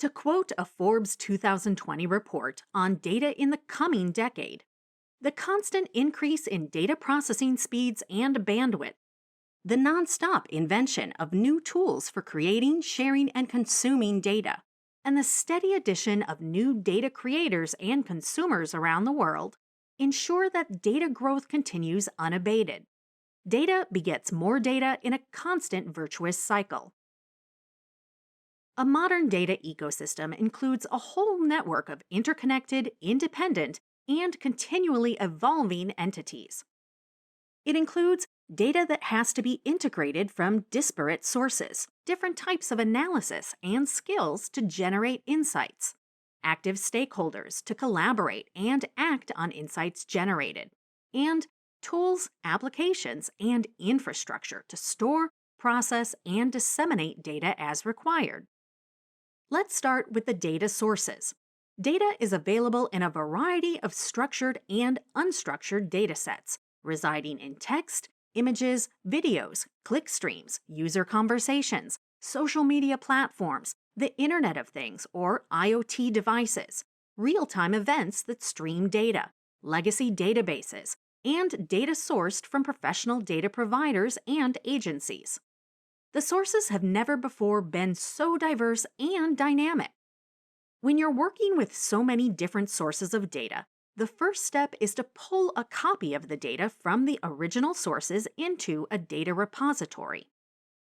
To quote a Forbes 2020 report on data in the coming decade, the constant increase in data processing speeds and bandwidth, the nonstop invention of new tools for creating, sharing, and consuming data, and the steady addition of new data creators and consumers around the world ensure that data growth continues unabated. Data begets more data in a constant virtuous cycle. A modern data ecosystem includes a whole network of interconnected, independent, and continually evolving entities. It includes data that has to be integrated from disparate sources, different types of analysis and skills to generate insights, active stakeholders to collaborate and act on insights generated, and tools, applications, and infrastructure to store, process, and disseminate data as required. Let's start with the data sources. Data is available in a variety of structured and unstructured data sets, residing in text, images, videos, clickstreams, user conversations, social media platforms, the Internet of Things or IoT devices, real-time events that stream data, legacy databases, and data sourced from professional data providers and agencies. The sources have never before been so diverse and dynamic. When you're working with so many different sources of data, the first step is to pull a copy of the data from the original sources into a data repository.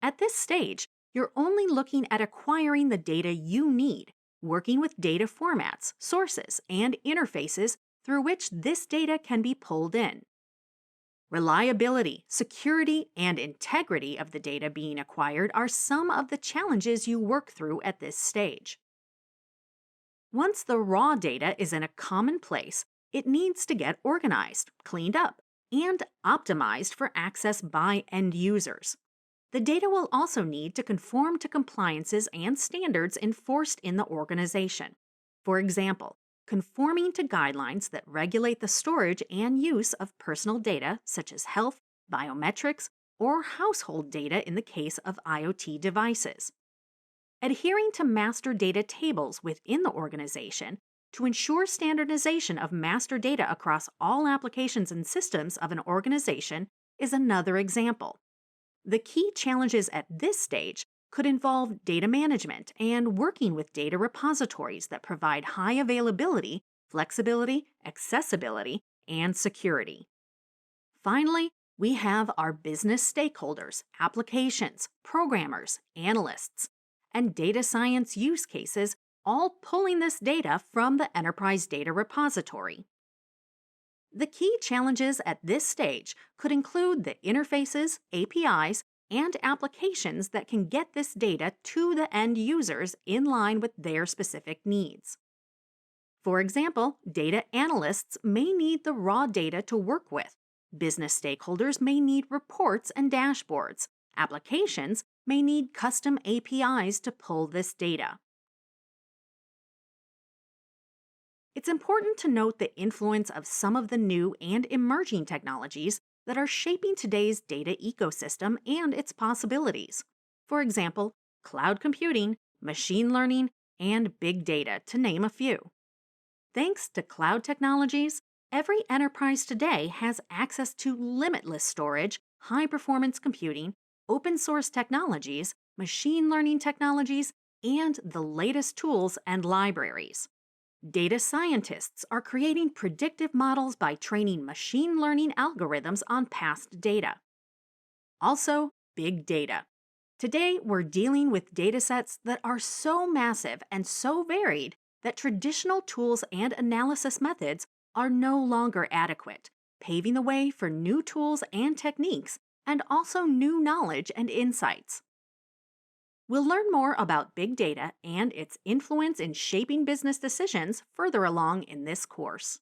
At this stage, you're only looking at acquiring the data you need, working with data formats, sources, and interfaces through which this data can be pulled in. Reliability, security, and integrity of the data being acquired are some of the challenges you work through at this stage. Once the raw data is in a common place, it needs to get organized, cleaned up, and optimized for access by end users. The data will also need to conform to compliances and standards enforced in the organization. For example, conforming to guidelines that regulate the storage and use of personal data such as health, biometrics, or household data in the case of IoT devices. Adhering to master data tables within the organization to ensure standardization of master data across all applications and systems of an organization is another example. The key challenges at this stage could involve data management and working with data repositories that provide high availability, flexibility, accessibility, and security. Finally, we have our business stakeholders, applications, programmers, analysts, and data science use cases all pulling this data from the enterprise data repository. The key challenges at this stage could include the interfaces, APIs, and applications that can get this data to the end users in line with their specific needs. For example, data analysts may need the raw data to work with. Business stakeholders may need reports and dashboards. Applications may need custom APIs to pull this data. It's important to note the influence of some of the new and emerging technologies that are shaping today's data ecosystem and its possibilities. For example, cloud computing, machine learning, and big data, to name a few. Thanks to cloud technologies, every enterprise today has access to limitless storage, high-performance computing, open-source technologies, machine learning technologies, and the latest tools and libraries. Data scientists are creating predictive models by training machine learning algorithms on past data. Also, big data. Today, we're dealing with datasets that are so massive and so varied that traditional tools and analysis methods are no longer adequate, paving the way for new tools and techniques and also new knowledge and insights. We'll learn more about big data and its influence in shaping business decisions further along in this course.